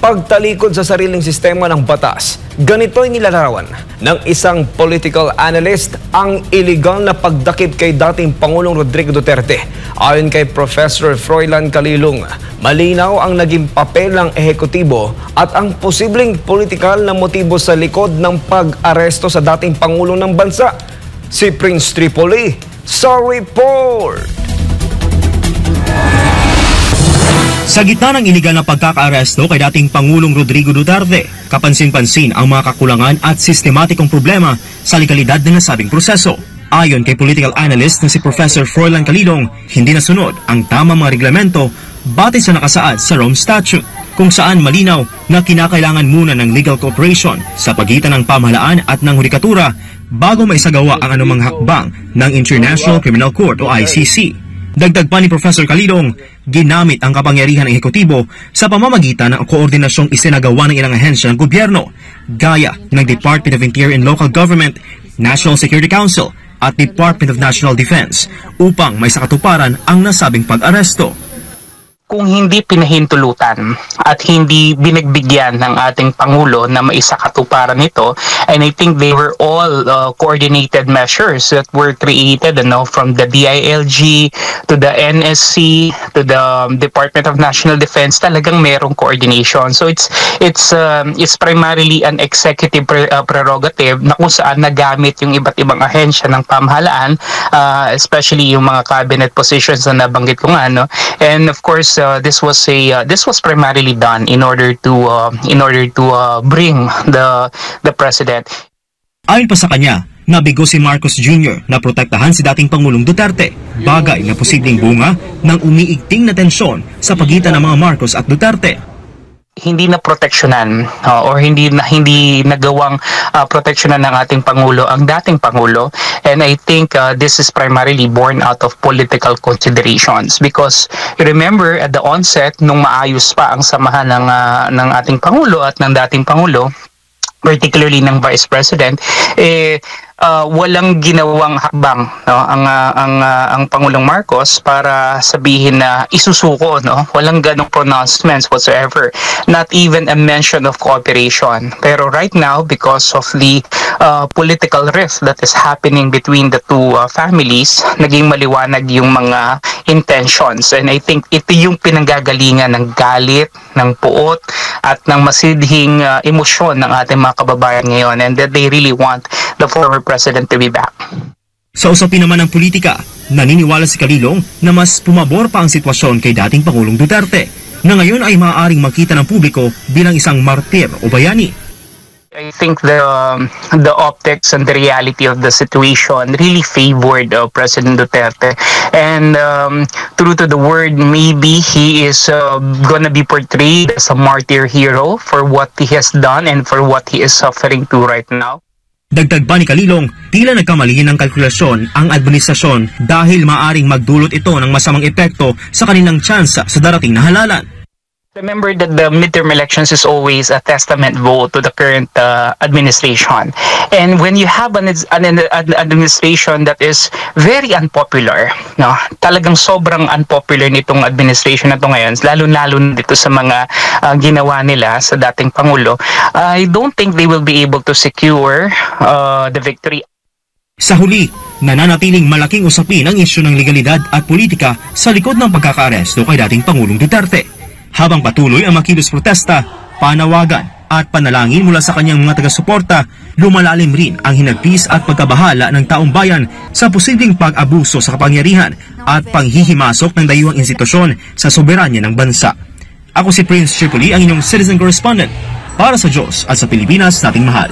pagtalikod sa sariling sistema ng batas. Ganito'y nilalarawan ng isang political analyst ang iligal na pagdakip kay dating Pangulong Rodrigo Duterte. Ayon kay Professor Froilan Calilong, malinaw ang naging papel ng ehekutibo at ang posibleng politikal na motibo sa likod ng pag-aresto sa dating Pangulo ng bansa. Si Prince Tripoli sa report. Sa gitna ng iligal na pagkaka-aresto kay dating Pangulong Rodrigo Duterte, kapansin-pansin ang mga kakulangan at sistematikong problema sa legalidad ng nasabing proseso. Ayon kay political analyst na si Professor Froilan Calilong, hindi nasunod ang tamang mga reglamento batay sa nakasaad sa Rome Statute, kung saan malinaw na kinakailangan muna ng legal cooperation sa pagitan ng pamahalaan at ng hudikatura bago maisagawa ang anumang hakbang ng International Criminal Court o ICC. Dagdag pa ni Professor Calilong, ginamit ang kapangyarihan ng ehekutibo sa pamamagitan ng koordinasyong isinagawa ng ilang ahensya ng gobyerno, gaya ng Department of Interior and Local Government, National Security Council at Department of National Defense upang may sakatuparan ang nasabing pag-aresto. Kung hindi pinahintulutan at hindi binagbigyan ng ating Pangulo na maisakatuparan ito, and I think they were all coordinated measures that were created, from the DILG to the NSC to the Department of National Defense, talagang merong coordination. So it's primarily an executive prerogative na kung saan nagamit yung iba't ibang ahensya ng pamahalaan, especially yung mga cabinet positions na nabanggit ko nga, and of course this was primarily done in order to bring the president. Ayon pa sa kanya, nabigo si Marcos Jr. na protektahan si dating Pangulong Duterte, bagay na posibleng bunga ng umiigting na tensyon sa pagitan ng mga Marcos at Duterte. Hindi na proteksyonan or hindi nagawang proteksyonan ng ating Pangulo ang dating Pangulo, and I think this is primarily born out of political considerations, because you remember at the onset nung maayos pa ang samahan ng ating Pangulo at ng dating Pangulo, particularly ng Vice President, walang ginawang hakbang ang Pangulong Marcos para sabihin na isusuko, walang ganong pronouncements whatsoever, not even a mention of cooperation. Pero right now, because of the political rift that is happening between the two families, naging maliwanag yung mga intentions, and I think ito yung pinanggagalingan ng galit, ng puot at ng masidhing emosyon ng ating mga kababayan ngayon, and that they really want the former president to be back. Sa usapin naman ng politika, naniniwala si Calilong na mas pumabor pa ang sitwasyon kay dating Pangulong Duterte, na ngayon ay maaaring makita ng publiko bilang isang martir o bayani. I think the optics and the reality of the situation really favored President Duterte, and true to the word, maybe he is gonna be portrayed as a martyr hero for what he has done and for what he is suffering to right now. Dagdag pa ni Calilong, tila nagkamali ng kalkulasyon ang administrasyon dahil maaring magdulot ito ng masamang epekto sa kanilang tsansa sa darating na halalan. Remember that the midterm elections is always a testament vote to the current administration. And when you have an administration that is very unpopular, talagang sobrang unpopular nitong administration na ito ngayon, lalo-lalo dito sa mga ginawa nila sa dating Pangulo, I don't think they will be able to secure the victory. Sa huli, nananatiling malaking usapin ang isyu ng legalidad at politika sa likod ng pagkaka-aresto kay dating Pangulong Duterte. Habang patuloy ang makilos protesta, panawagan at panalangin mula sa kanyang mga taga-suporta, lumalalim rin ang hinagpis at pagkabahala ng taong bayan sa posibleng pag-abuso sa kapangyarihan at panghihimasok ng dayuhang institusyon sa soberanya ng bansa. Ako si Prince Tripoli, ang inyong citizen correspondent para sa Diyos at sa Pilipinas nating mahal.